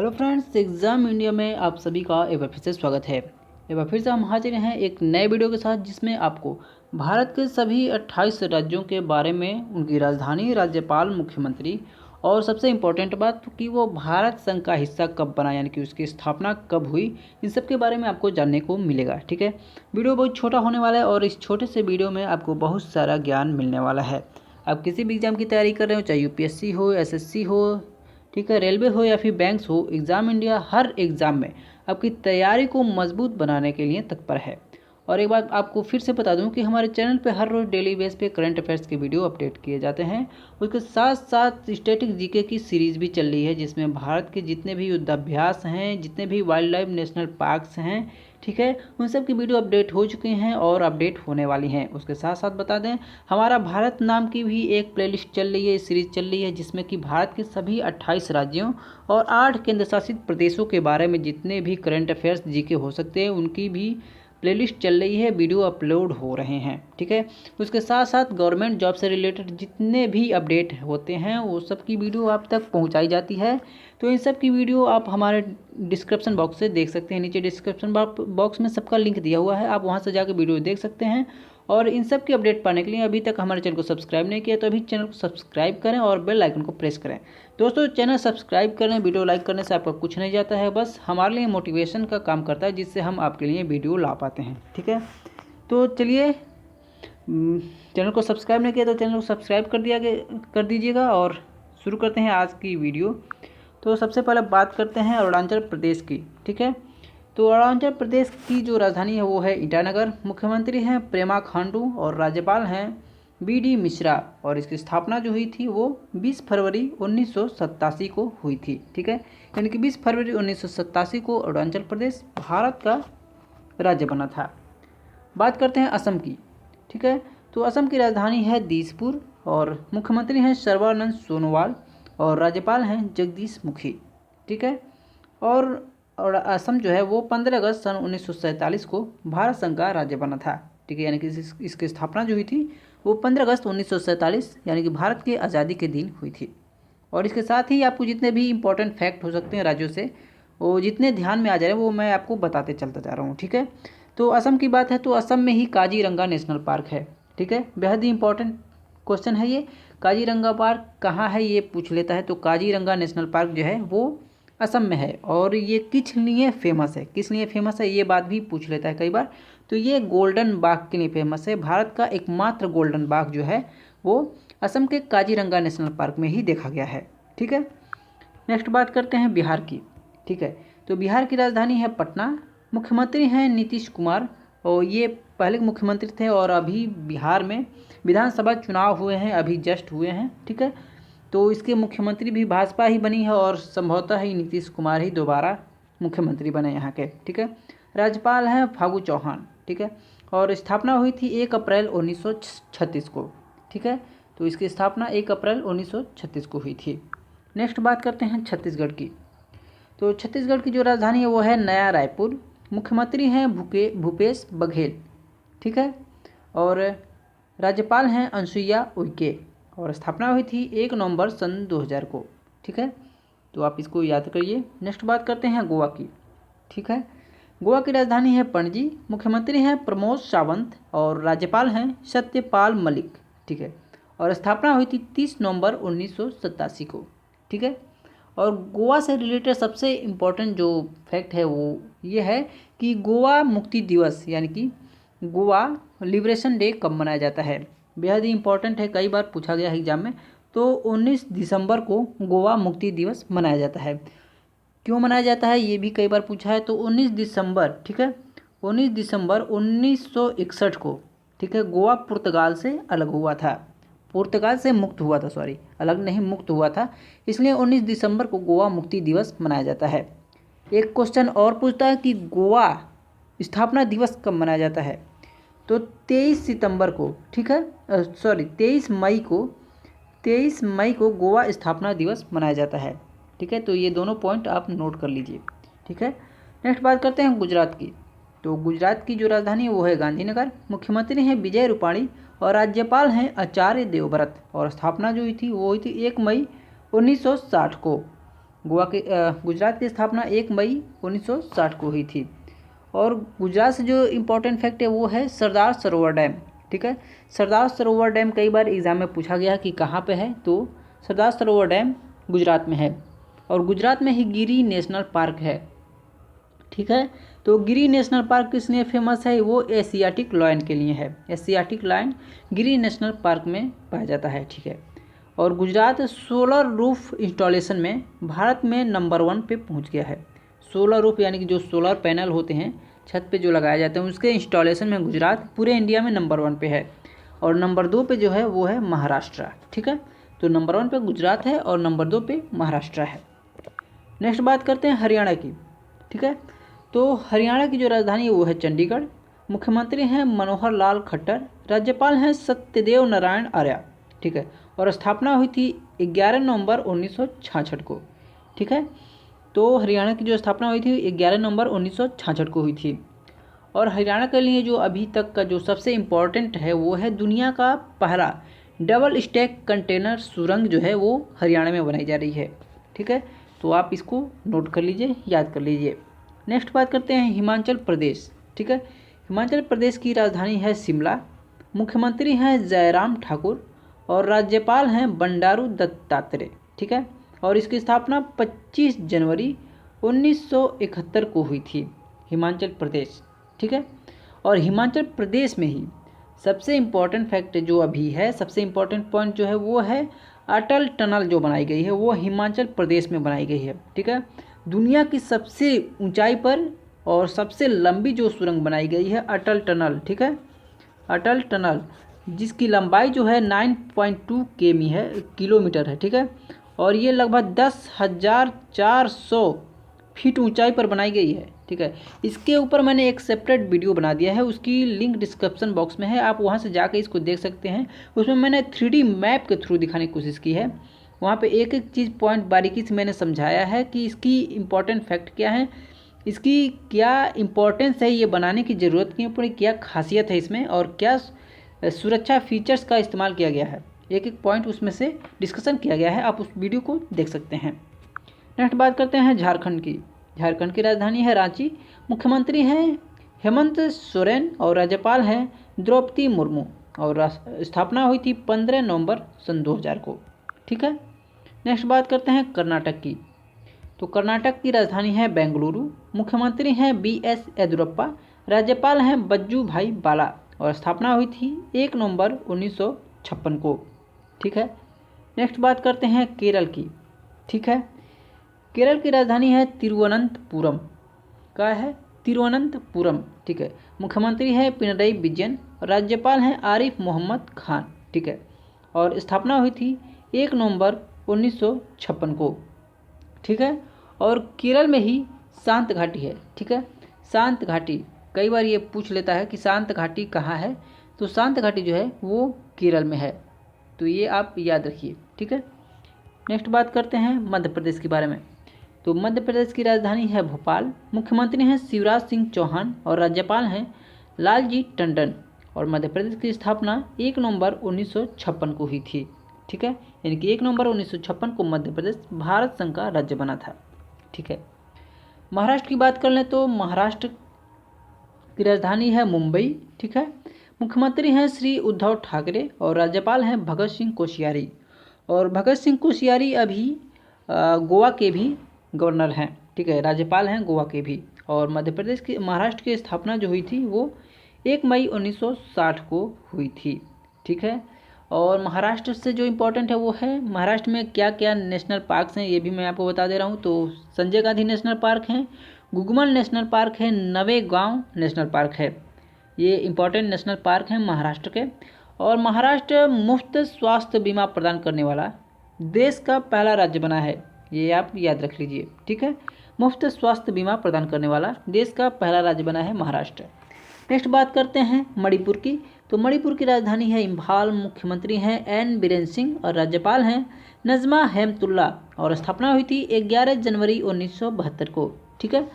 Hello friends, exam India में आप सभी का एक बार फिर से स्वागत है। एक बार फिर से हम हाजिर हैं एक नए वीडियो के साथ, जिसमें आपको भारत के सभी 28 राज्यों के बारे में, उनकी राजधानी, राज्यपाल, मुख्यमंत्री और सबसे इम्पोर्टेंट बात कि वो भारत संघ का हिस्सा कब बना, यानी कि उसकी स्थापना कब हुई, इन सब के बारे में आपको जानने को मिलेगा। ठीक है, वीडियो बहुत छोटा होने वाला है और इस छोटे से वीडियो में आपको बहुत सारा ज्ञान मिलने वाला है। आप किसी भी एग्ज़ाम की तैयारी कर रहे हो, चाहे यूपीएससी हो, एसएससी हो, ठीक है, रेलवे हो या फिर बैंक्स हो, एग्ज़ाम इंडिया हर एग्ज़ाम में आपकी तैयारी को मजबूत बनाने के लिए तत्पर है। और एक बात आपको फिर से बता दूं कि हमारे चैनल पे हर रोज़ डेली बेस पे करंट अफेयर्स के वीडियो अपडेट किए जाते हैं। उसके साथ साथ स्टैटिक जीके की सीरीज़ भी चल रही है, जिसमें भारत के जितने भी युद्धाभ्यास हैं, जितने भी वाइल्ड लाइफ नेशनल पार्क्स हैं, ठीक है, उन सब की वीडियो अपडेट हो चुके हैं और अपडेट होने वाली हैं। उसके साथ साथ बता दें, हमारा भारत नाम की भी एक प्लेलिस्ट चल रही है, सीरीज़ चल रही है, जिसमें कि भारत के सभी 28 राज्यों और 8 केंद्र शासित प्रदेशों के बारे में जितने भी करंट अफेयर्स जीके हो सकते हैं, उनकी भी प्लेलिस्ट चल रही है, वीडियो अपलोड हो रहे हैं। ठीक है, उसके साथ साथ गवर्नमेंट जॉब से रिलेटेड जितने भी अपडेट होते हैं, वो सब की वीडियो आप तक पहुंचाई जाती है। तो इन सब की वीडियो आप हमारे डिस्क्रिप्शन बॉक्स से देख सकते हैं। नीचे डिस्क्रिप्शन बॉक्स में सबका लिंक दिया हुआ है, आप वहां से जाकर वीडियो देख सकते हैं। और इन सब की अपडेट पाने के लिए अभी तक हमारे चैनल को सब्सक्राइब नहीं किया तो अभी चैनल को सब्सक्राइब करें और बेल आइकन को प्रेस करें। दोस्तों, चैनल सब्सक्राइब करें, वीडियो लाइक करने से आपका कुछ नहीं जाता है, बस हमारे लिए मोटिवेशन का काम करता है, जिससे हम आपके लिए वीडियो ला पाते हैं। ठीक है, तो चलिए, चैनल को सब्सक्राइब नहीं किया तो चैनल को सब्सक्राइब कर दीजिएगा और शुरू करते हैं आज की वीडियो। तो सबसे पहले बात करते हैं अरुणाचल प्रदेश की। ठीक है, तो अरुणाचल प्रदेश की जो राजधानी है वो है ईटानगर। मुख्यमंत्री हैं प्रेमा खांडू और राज्यपाल हैं बीडी मिश्रा। और इसकी स्थापना जो हुई थी वो 20 फरवरी 1987 को हुई थी। ठीक है, यानी कि 20 फरवरी 1987 को अरुणाचल प्रदेश भारत का राज्य बना था। बात करते हैं असम की। ठीक है, तो असम की राजधानी है दिसपुर और मुख्यमंत्री हैं सर्बानंद सोनोवाल और राज्यपाल हैं जगदीश मुखी। ठीक है, और असम जो है वो 15 अगस्त सन 1947 को भारत संघ का राज्य बना था। ठीक है, यानी कि इसकी स्थापना जो हुई थी वो 15 अगस्त 1947 यानी कि भारत की आज़ादी के दिन हुई थी। और इसके साथ ही आपको जितने भी इंपॉर्टेंट फैक्ट हो सकते हैं राज्यों से, वो जितने ध्यान में आ जा रहे हैं वो मैं आपको बताते चलता जा रहा हूँ। ठीक है, तो असम की बात है तो असम में ही काजीरंगा नेशनल पार्क है। ठीक है, बेहद ही इंपॉर्टेंट क्वेश्चन है ये। काजीरंगा पार्क कहाँ है ये पूछ लेता है, तो काजीरंगा नेशनल पार्क जो है वो असम में है। और ये किस लिए फेमस है, किस लिए फेमस है ये बात भी पूछ लेता है कई बार। तो ये गोल्डन बाघ के लिए फेमस है। भारत का एकमात्र गोल्डन बाघ जो है वो असम के काजीरंगा नेशनल पार्क में ही देखा गया है। ठीक है, नेक्स्ट बात करते हैं बिहार की। ठीक है, तो बिहार की राजधानी है पटना। मुख्यमंत्री हैं नीतीश कुमार और ये पहले मुख्यमंत्री थे और अभी बिहार में विधानसभा चुनाव हुए हैं, अभी जस्ट हुए हैं। ठीक है, तो इसके मुख्यमंत्री भी भाजपा ही बनी है और संभवतः ही नीतीश कुमार ही दोबारा मुख्यमंत्री बने यहाँ के। ठीक है, राज्यपाल हैं फागू चौहान। ठीक है, और स्थापना हुई थी 1 अप्रैल 1936 को। ठीक है, तो इसकी स्थापना 1 अप्रैल 1936 को हुई थी। नेक्स्ट बात करते हैं छत्तीसगढ़ की। तो छत्तीसगढ़ की जो राजधानी है वो है नया रायपुर। मुख्यमंत्री हैं भूपेश बघेल। ठीक है, और राज्यपाल हैं अनुसुईया उइके और स्थापना हुई थी 1 नवंबर सन 2000 को। ठीक है, तो आप इसको याद करिए। नेक्स्ट बात करते हैं गोवा की। ठीक है, गोवा की राजधानी है पणजी। मुख्यमंत्री हैं प्रमोद सावंत और राज्यपाल हैं सत्यपाल मलिक। ठीक है, और स्थापना हुई थी 30 नवंबर 1987 को। ठीक है, और गोवा से रिलेटेड सबसे इम्पोर्टेंट जो फैक्ट है वो ये है कि गोवा मुक्ति दिवस यानी कि गोवा लिबरेशन डे कब मनाया जाता है। बेहद ही इंपॉर्टेंट है, कई बार पूछा गया है एग्जाम में। तो 19 दिसंबर को गोवा मुक्ति दिवस मनाया जाता है। क्यों मनाया जाता है ये भी कई बार पूछा है। तो 19 दिसंबर, ठीक है, 19 दिसंबर 1961 को, ठीक है, गोवा पुर्तगाल से अलग हुआ था, पुर्तगाल से मुक्त हुआ था, सॉरी, अलग नहीं, मुक्त हुआ था। इसलिए 19 दिसंबर को गोवा मुक्ति दिवस मनाया जाता है। एक क्वेश्चन और पूछता है कि गोवा स्थापना दिवस कब मनाया जाता है। तो 23 सितंबर को, ठीक है, सॉरी 23 मई को गोवा स्थापना दिवस मनाया जाता है। ठीक है, तो ये दोनों पॉइंट आप नोट कर लीजिए। ठीक है, नेक्स्ट बात करते हैं गुजरात की। तो गुजरात की जो राजधानी है वो है गांधीनगर। मुख्यमंत्री हैं विजय रूपाणी और राज्यपाल हैं आचार्य देवव्रत और स्थापना जो हुई थी वो हुई थी 1 मई 1960 को। गुजरात की स्थापना 1 मई 1960 को हुई थी। और गुजरात से जो इम्पोर्टेंट फैक्ट है वो है सरदार सरोवर डैम। ठीक है, सरदार सरोवर डैम कई बार एग्जाम में पूछा गया है कि कहाँ पे है, तो सरदार सरोवर डैम गुजरात में है। और गुजरात में ही गिरी नेशनल पार्क है। ठीक है, तो गिरी नेशनल पार्क किस लिए फेमस है, वो एशियाटिक लायन के लिए है। एशियाटिक लायन गिरी नेशनल पार्क में पाया जाता है। ठीक है, और गुजरात सोलर रूफ इंस्टॉलेशन में भारत में नंबर 1 पे पहुंच गया है। सोलर रूफ यानी कि जो सोलर पैनल होते हैं छत पे जो लगाए जाते हैं, उसके इंस्टॉलेशन में गुजरात पूरे इंडिया में नंबर 1 पे है। और नंबर 2 पे जो है वो है महाराष्ट्र। ठीक है, तो नंबर 1 पे गुजरात है और नंबर 2 पे महाराष्ट्र है। नेक्स्ट बात करते हैं हरियाणा की। ठीक है, तो हरियाणा की जो राजधानी है वो है चंडीगढ़। मुख्यमंत्री हैं मनोहर लाल खट्टर। राज्यपाल हैं सत्यदेव नारायण आर्य। ठीक है, और स्थापना हुई थी 11 नवंबर 1966 को। ठीक है, तो हरियाणा की जो स्थापना हुई थी 11 नवंबर 1966 को हुई थी। और हरियाणा के लिए जो अभी तक का जो सबसे इम्पोर्टेंट है वो है दुनिया का पहला डबल स्टैक कंटेनर सुरंग जो है वो हरियाणा में बनाई जा रही है। ठीक है, तो आप इसको नोट कर लीजिए, याद कर लीजिए। नेक्स्ट बात करते हैं हिमाचल प्रदेश। ठीक है, हिमाचल प्रदेश की राजधानी है शिमला। मुख्यमंत्री हैं जयराम ठाकुर और राज्यपाल हैं बंडारू दत्तात्रेय। ठीक है, और इसकी स्थापना 25 जनवरी 1971 को हुई थी, हिमाचल प्रदेश। ठीक है, और हिमाचल प्रदेश में ही सबसे इम्पॉर्टेंट फैक्ट जो अभी है, सबसे इम्पॉर्टेंट पॉइंट जो है वो है अटल टनल जो बनाई गई है वो हिमाचल प्रदेश में बनाई गई है। ठीक है, दुनिया की सबसे ऊंचाई पर और सबसे लंबी जो सुरंग बनाई गई है अटल टनल। ठीक है, अटल टनल जिसकी लंबाई जो है 9.2 किलोमीटर है। ठीक है, और ये लगभग 10,400 फीट ऊंचाई पर बनाई गई है। ठीक है, इसके ऊपर मैंने एक सेपरेट वीडियो बना दिया है, उसकी लिंक डिस्क्रिप्शन बॉक्स में है, आप वहां से जाकर इसको देख सकते हैं। उसमें मैंने 3D मैप के थ्रू दिखाने की कोशिश की है। वहाँ पे एक एक चीज़ पॉइंट बारीकी से मैंने समझाया है कि इसकी इम्पोर्टेंट फैक्ट क्या है, इसकी क्या इम्पोर्टेंस है, ये बनाने की ज़रूरत क्यों पड़ी, क्या खासियत है इसमें, और क्या सुरक्षा फीचर्स का इस्तेमाल किया गया है। एक एक पॉइंट उसमें से डिस्कशन किया गया है, आप उस वीडियो को देख सकते हैं। नेक्स्ट बात करते हैं झारखंड की। झारखंड की राजधानी है रांची। मुख्यमंत्री हैं हेमंत सोरेन और राज्यपाल हैं द्रौपदी मुर्मू। और स्थापना हुई थी 15 नवंबर सन 2000 को। ठीक है, नेक्स्ट बात करते हैं कर्नाटक की। तो कर्नाटक की राजधानी है बेंगलुरु। मुख्यमंत्री हैं BS येदियुरप्पा। राज्यपाल हैं बज्जू भाई बाला और स्थापना हुई थी 1 नवंबर 1956 को। ठीक है, नेक्स्ट बात करते हैं केरल की। ठीक है, केरल की राजधानी है तिरुवनंतपुरम। क्या है, तिरुवनंतपुरम। ठीक है, मुख्यमंत्री है पिनरई विजयन। राज्यपाल हैं आरिफ मोहम्मद खान। ठीक है, और स्थापना हुई थी 1 नवंबर 1956 को। ठीक है, और केरल में ही शांत घाटी है। ठीक है, शांत घाटी कई बार ये पूछ लेता है कि शांत घाटी कहाँ है, तो शांत घाटी जो है वो केरल में है, तो ये आप याद रखिए। ठीक है, नेक्स्ट बात करते हैं मध्य प्रदेश के बारे में। तो मध्य प्रदेश की राजधानी है भोपाल। मुख्यमंत्री हैं शिवराज सिंह चौहान और राज्यपाल हैं लालजी टंडन। और मध्य प्रदेश की स्थापना 1 नवंबर 1956 को हुई थी। ठीक है, यानी कि 1 नवंबर 1956 को मध्य प्रदेश भारत संघ का राज्य बना था। ठीक है, महाराष्ट्र की बात कर लें तो महाराष्ट्र की राजधानी है मुंबई। ठीक है, मुख्यमंत्री हैं श्री उद्धव ठाकरे और राज्यपाल हैं भगत सिंह कोश्यारी। और भगत सिंह कोश्यारी अभी गोवा के भी गवर्नर हैं। ठीक है, राज्यपाल हैं गोवा के भी। और मध्य प्रदेश की महाराष्ट्र की स्थापना जो हुई थी वो 1 मई 1960 को हुई थी। ठीक है, और महाराष्ट्र से जो इम्पोर्टेंट है वो है महाराष्ट्र में क्या क्या नेशनल पार्क्स हैं, ये भी मैं आपको बता दे रहा हूँ। तो संजय गांधी नेशनल पार्क है, गुगमल नेशनल पार्क है, नवेगांव नेशनल पार्क है, ये इम्पोर्टेंट नेशनल पार्क हैं महाराष्ट्र के। और महाराष्ट्र मुफ्त स्वास्थ्य बीमा प्रदान करने वाला देश का पहला राज्य बना है, ये आप याद रख लीजिए। ठीक है, मुफ्त स्वास्थ्य बीमा प्रदान करने वाला देश का पहला राज्य बना है महाराष्ट्र। नेक्स्ट बात करते हैं मणिपुर की। तो मणिपुर की राजधानी है इम्फाल। मुख्यमंत्री हैं एन बीरेन सिंह और राज्यपाल हैं नजमा हेमतुल्ला। और स्थापना हुई थी 11 जनवरी 1972 को। ठीक है,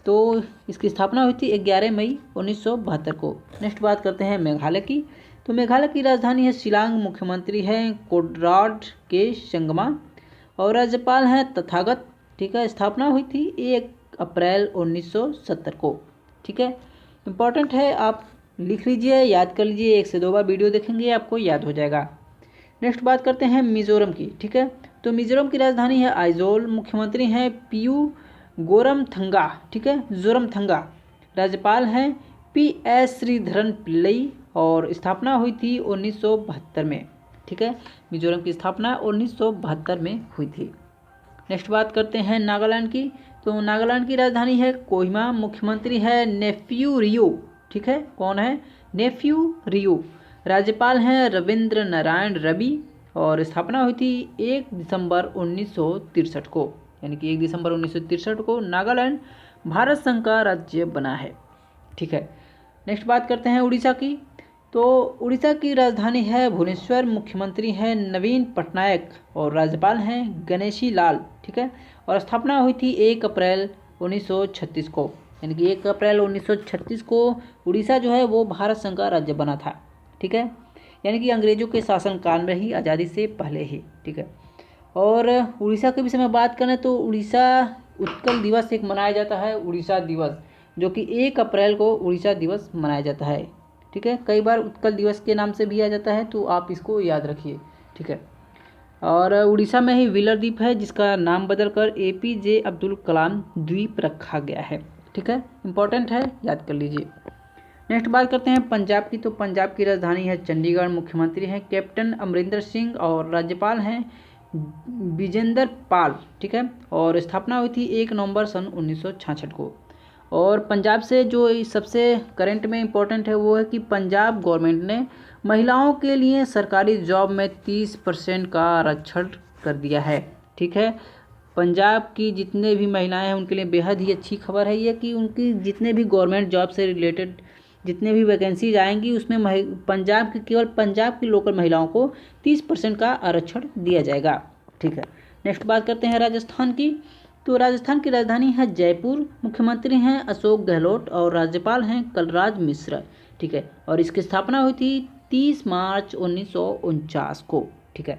तो इसकी स्थापना हुई थी 11 मई 1972 को। नेक्स्ट बात करते हैं मेघालय की। तो मेघालय की राजधानी है शिलांग। मुख्यमंत्री हैं कोडराड के संगमा और राज्यपाल हैं तथागत ठीक है। स्थापना हुई थी 1 अप्रैल 1970 को। ठीक है, इम्पॉर्टेंट है, आप लिख लीजिए, याद कर लीजिए, 1 से 2 बार वीडियो देखेंगे आपको याद हो जाएगा। नेक्स्ट बात करते हैं मिजोरम की। ठीक है, तो मिजोरम की राजधानी है आइजोल, मुख्यमंत्री हैं पीयू गोरमथंगा। ठीक है, जोरमथंगा। राज्यपाल हैं PS श्रीधरन पिल्लई और स्थापना हुई थी 1972 में। ठीक है, मिजोरम की स्थापना 1972 में हुई थी। नेक्स्ट बात करते हैं नागालैंड की। तो नागालैंड की राजधानी है कोहिमा, मुख्यमंत्री है नेफ्यू रियो। ठीक है, कौन है? नेफ्यू रियो। राज्यपाल हैं रविंद्र नारायण रवि और स्थापना हुई थी 1 दिसंबर 1963 को, यानी कि 1 दिसंबर 1963 को नागालैंड भारत संघ का राज्य बना है। ठीक है, नेक्स्ट बात करते हैं उड़ीसा की। तो उड़ीसा की राजधानी है भुवनेश्वर, मुख्यमंत्री हैं नवीन पटनायक और राज्यपाल हैं गणेशी लाल। ठीक है, और स्थापना हुई थी 1 अप्रैल 1936 को, यानी कि 1 अप्रैल 1936 को उड़ीसा जो है वो भारत संघ का राज्य बना था। ठीक है, यानी कि अंग्रेजों के शासनकाल में ही, आज़ादी से पहले ही। ठीक है, और उड़ीसा के विषय में बात करें तो उड़ीसा उत्कल दिवस एक मनाया जाता है, उड़ीसा दिवस, जो कि 1 अप्रैल को उड़ीसा दिवस मनाया जाता है। ठीक है, कई बार उत्कल दिवस के नाम से भी आ जाता है, तो आप इसको याद रखिए। ठीक है, और उड़ीसा में ही व्हीलर द्वीप है जिसका नाम बदलकर APJ अब्दुल कलाम द्वीप रखा गया है। ठीक है, इंपॉर्टेंट है, याद कर लीजिए। नेक्स्ट बात करते हैं पंजाब की। तो पंजाब की राजधानी है चंडीगढ़, मुख्यमंत्री हैं कैप्टन अमरिंदर सिंह और राज्यपाल हैं विजेंद्र पाल। ठीक है, और स्थापना हुई थी 1 नवंबर सन 1966 को। और पंजाब से जो सबसे करंट में इम्पोर्टेंट है वो है कि पंजाब गवर्नमेंट ने महिलाओं के लिए सरकारी जॉब में 30% का आरक्षण कर दिया है। ठीक है, पंजाब की जितने भी महिलाएं हैं उनके लिए बेहद ही अच्छी खबर है ये कि उनकी जितने भी गवर्नमेंट जॉब से रिलेटेड जितने भी वैकेंसीज आएंगी उसमें पंजाब की, केवल पंजाब की लोकल महिलाओं को 30% का आरक्षण दिया जाएगा। ठीक है, नेक्स्ट बात करते हैं राजस्थान की। तो राजस्थान की राजधानी है जयपुर, मुख्यमंत्री हैं अशोक गहलोत और राज्यपाल हैं कलराज मिश्र। ठीक है, और इसकी स्थापना हुई थी 30 मार्च 1949 को। ठीक है,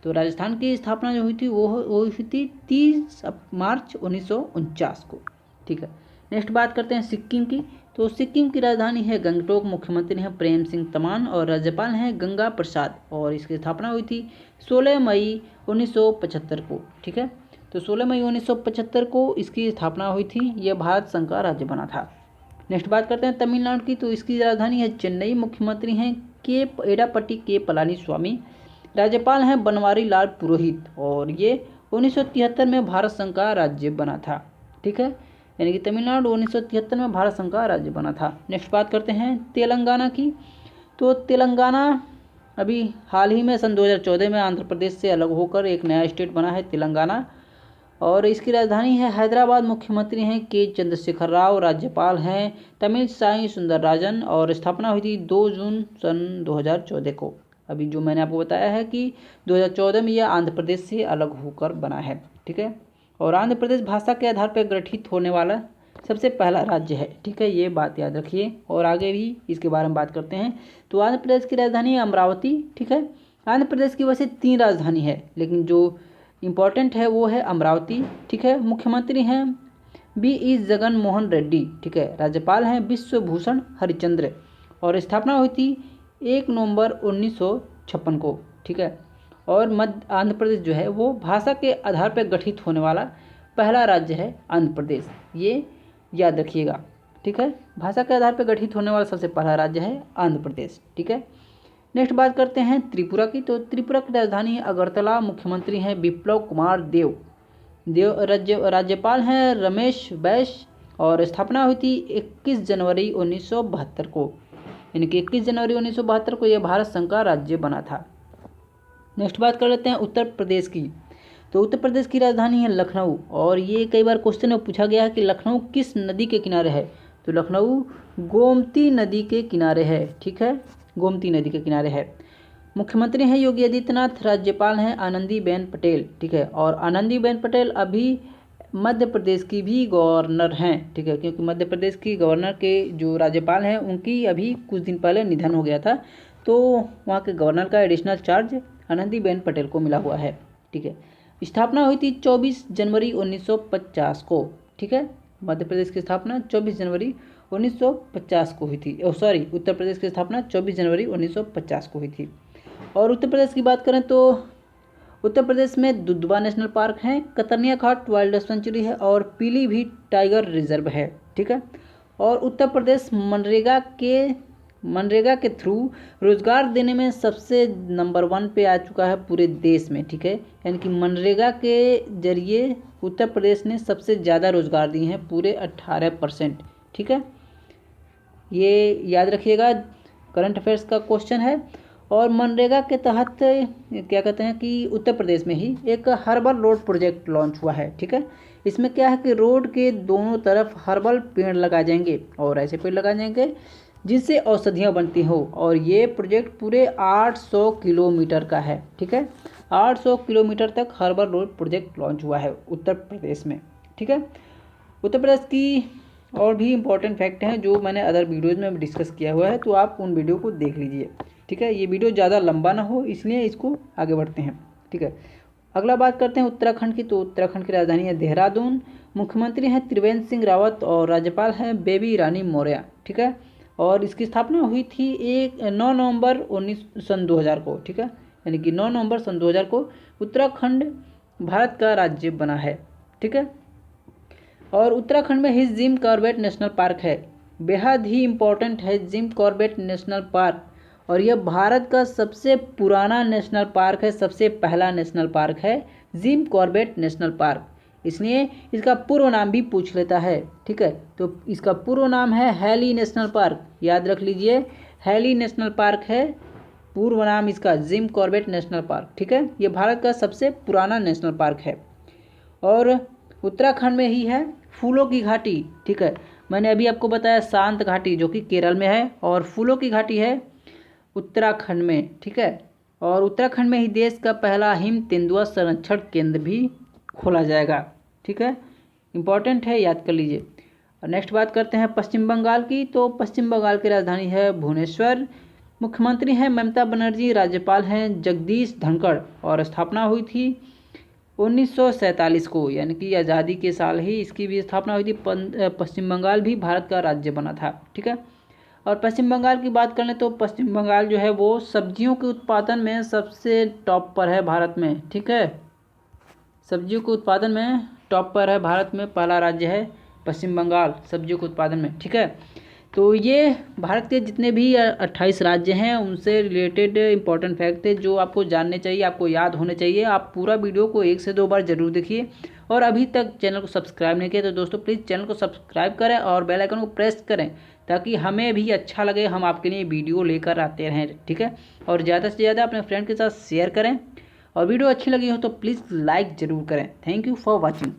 तो राजस्थान की स्थापना जो हुई थी वो हुई थी 30 मार्च 1949 को। ठीक है, नेक्स्ट बात करते हैं सिक्किम की। तो सिक्किम की राजधानी है गंगटोक, मुख्यमंत्री हैं प्रेम सिंह तमान और राज्यपाल हैं गंगा प्रसाद और इसकी स्थापना हुई थी 16 मई 1975 को। ठीक है, तो 16 मई 1975 को इसकी स्थापना हुई थी, यह भारत संघ का राज्य बना था। नेक्स्ट बात करते हैं तमिलनाडु की। तो इसकी राजधानी है चेन्नई, मुख्यमंत्री हैं एडापट्टी के पलानी स्वामी, राज्यपाल हैं बनवारी लाल पुरोहित और ये 1973 में भारत संघ का राज्य बना था। ठीक है, यानी कि तमिलनाडु 1973 में भारत संघ का राज्य बना था। नेक्स्ट बात करते हैं तेलंगाना की। तो तेलंगाना अभी हाल ही में सन 2014 में आंध्र प्रदेश से अलग होकर एक नया स्टेट बना है तेलंगाना और इसकी राजधानी है हैदराबाद, मुख्यमंत्री हैं के चंद्रशेखर राव, राज्यपाल हैं तमिलसाई सुंदरराजन और स्थापना हुई थी 2 जून सन 2014 को। अभी जो मैंने आपको बताया है कि 2014 में यह आंध्र प्रदेश से अलग होकर बना है। ठीक है, और आंध्र प्रदेश भाषा के आधार पर गठित होने वाला सबसे पहला राज्य है। ठीक है, ये बात याद रखिए और आगे भी इसके बारे में बात करते हैं। तो आंध्र प्रदेश की राजधानी है अमरावती। ठीक है, आंध्र प्रदेश की वैसे 3 राजधानी है लेकिन जो इम्पॉर्टेंट है वो है अमरावती। ठीक है, मुख्यमंत्री हैं BE जगन मोहन रेड्डी। ठीक है, राज्यपाल हैं विश्वभूषण हरिचंद्र और स्थापना हुई थी 1 नवंबर 1956 को। ठीक है, और मध्य आंध्र प्रदेश जो है वो भाषा के आधार पर गठित होने वाला पहला राज्य है आंध्र प्रदेश, ये याद रखिएगा। ठीक है, भाषा के आधार पर गठित होने वाला सबसे पहला राज्य है आंध्र प्रदेश। ठीक है, नेक्स्ट बात करते हैं त्रिपुरा की। तो त्रिपुरा की राजधानी है अगरतला, मुख्यमंत्री हैं बिप्लब कुमार देव राज्यपाल हैं रमेश बैस और स्थापना हुई थी 21 जनवरी 1972 को, यानी कि 21 जनवरी 1972 को यह भारत संघ का राज्य बना था। नेक्स्ट बात कर लेते हैं उत्तर प्रदेश की। तो उत्तर प्रदेश की राजधानी है लखनऊ और ये कई बार क्वेश्चन में पूछा गया है कि लखनऊ किस नदी के किनारे है। तो लखनऊ गोमती नदी के किनारे है। ठीक है, गोमती नदी के किनारे है। मुख्यमंत्री हैं योगी आदित्यनाथ, राज्यपाल हैं आनंदीबेन पटेल। ठीक है, और आनंदीबेन पटेल अभी मध्य प्रदेश की भी गवर्नर हैं। ठीक है, क्योंकि मध्य प्रदेश की गवर्नर के जो राज्यपाल हैं उनकी अभी कुछ दिन पहले निधन हो गया था, तो वहाँ के गवर्नर का एडिशनल चार्ज आनंदीबेन पटेल को मिला हुआ है। ठीक है, स्थापना हुई थी 24 जनवरी 1950 को। ठीक है, मध्य प्रदेश की स्थापना 24 जनवरी 1950 को हुई थी। सॉरी, उत्तर प्रदेश की स्थापना 24 जनवरी 1950 को हुई थी। और उत्तर प्रदेश की बात करें तो उत्तर प्रदेश में दुधवा नेशनल पार्क है, कतरनिया घाट वाइल्ड लाइफ सेंचुरी है और पीलीभीत टाइगर रिजर्व है। ठीक है, और उत्तर प्रदेश मनरेगा के थ्रू रोजगार देने में सबसे नंबर 1 पे आ चुका है पूरे देश में। ठीक है, यानी कि मनरेगा के जरिए उत्तर प्रदेश ने सबसे ज़्यादा रोजगार दिए हैं, पूरे 18%। ठीक है, ये याद रखिएगा, करंट अफेयर्स का क्वेश्चन है। और मनरेगा के तहत क्या कहते हैं कि उत्तर प्रदेश में ही एक हर्बल रोड प्रोजेक्ट लॉन्च हुआ है। ठीक है, इसमें क्या है कि रोड के दोनों तरफ हर्बल पेड़ लगाए जाएंगे और ऐसे पेड़ लगाए जाएंगे जिससे औषधियाँ बनती हो। और ये प्रोजेक्ट पूरे 800 किलोमीटर का है। ठीक है, 800 किलोमीटर तक हर्बल रोड प्रोजेक्ट लॉन्च हुआ है उत्तर प्रदेश में। ठीक है, उत्तर प्रदेश की और भी इम्पोर्टेंट फैक्ट हैं जो मैंने अदर वीडियोज़ में डिस्कस किया हुआ है, तो आप उन वीडियो को देख लीजिए। ठीक है, ये वीडियो ज़्यादा लंबा ना हो इसलिए इसको आगे बढ़ते हैं। ठीक है, अगला बात करते हैं उत्तराखंड की। तो उत्तराखंड की राजधानी है देहरादून, मुख्यमंत्री हैं त्रिवेंद्र सिंह रावत और राज्यपाल हैं बेबी रानी मौर्य। ठीक है, और इसकी स्थापना हुई थी 9 नवंबर सन 2000 को। ठीक है, यानी कि 9 नवंबर सन 2000 को उत्तराखंड भारत का राज्य बना है। ठीक है, और उत्तराखंड में ही जिम कॉर्बेट नेशनल पार्क है, बेहद ही इम्पोर्टेंट है जिम कॉर्बेट नेशनल पार्क। और यह भारत का सबसे पुराना नेशनल पार्क है, सबसे पहला नेशनल पार्क है जिम कॉर्बेट नेशनल पार्क। इसलिए इसका पूर्व नाम भी पूछ लेता है। ठीक है, तो इसका पूर्व नाम है हैली नेशनल पार्क, याद रख लीजिए, हैली नेशनल पार्क है पूर्व नाम इसका, जिम कॉर्बेट नेशनल पार्क। ठीक है, ये भारत का सबसे पुराना नेशनल पार्क है। और उत्तराखंड में ही है फूलों की घाटी। ठीक है, मैंने अभी आपको बताया शांत घाटी जो कि केरल में है, और फूलों की घाटी है उत्तराखंड में। ठीक है, और उत्तराखंड में ही देश का पहला हिम तेंदुआ संरक्षण केंद्र भी खोला जाएगा। ठीक है, इम्पॉर्टेंट है, याद कर लीजिए। और नेक्स्ट बात करते हैं पश्चिम बंगाल की। तो पश्चिम बंगाल की राजधानी है भुवनेश्वर, मुख्यमंत्री हैं ममता बनर्जी, राज्यपाल हैं जगदीश धनखड़, और स्थापना हुई थी 1947 को, यानी कि आज़ादी के साल ही इसकी भी स्थापना हुई थी। पश्चिम बंगाल भी भारत का राज्य बना था। ठीक है, और पश्चिम बंगाल की बात करें तो पश्चिम बंगाल जो है वो सब्जियों के उत्पादन में सबसे टॉप पर है भारत में। ठीक है, सब्जियों के उत्पादन में टॉप पर है भारत में, पहला राज्य है पश्चिम बंगाल सब्जियों के उत्पादन में। ठीक है, तो ये भारत के जितने भी 28 राज्य हैं उनसे रिलेटेड इंपॉर्टेंट फैक्ट है जो आपको जानने चाहिए, आपको याद होने चाहिए। आप पूरा वीडियो को 1 से 2 बार जरूर देखिए। और अभी तक चैनल को सब्सक्राइब नहीं किया तो दोस्तों प्लीज़ चैनल को सब्सक्राइब करें और बेल आइकन को प्रेस करें, ताकि हमें भी अच्छा लगे, हम आपके लिए वीडियो लेकर आते रहें। ठीक है, और ज़्यादा से ज़्यादा अपने फ्रेंड के साथ शेयर करें, और वीडियो अच्छी लगी हो तो प्लीज़ लाइक ज़रूर करें। Thank you for watching.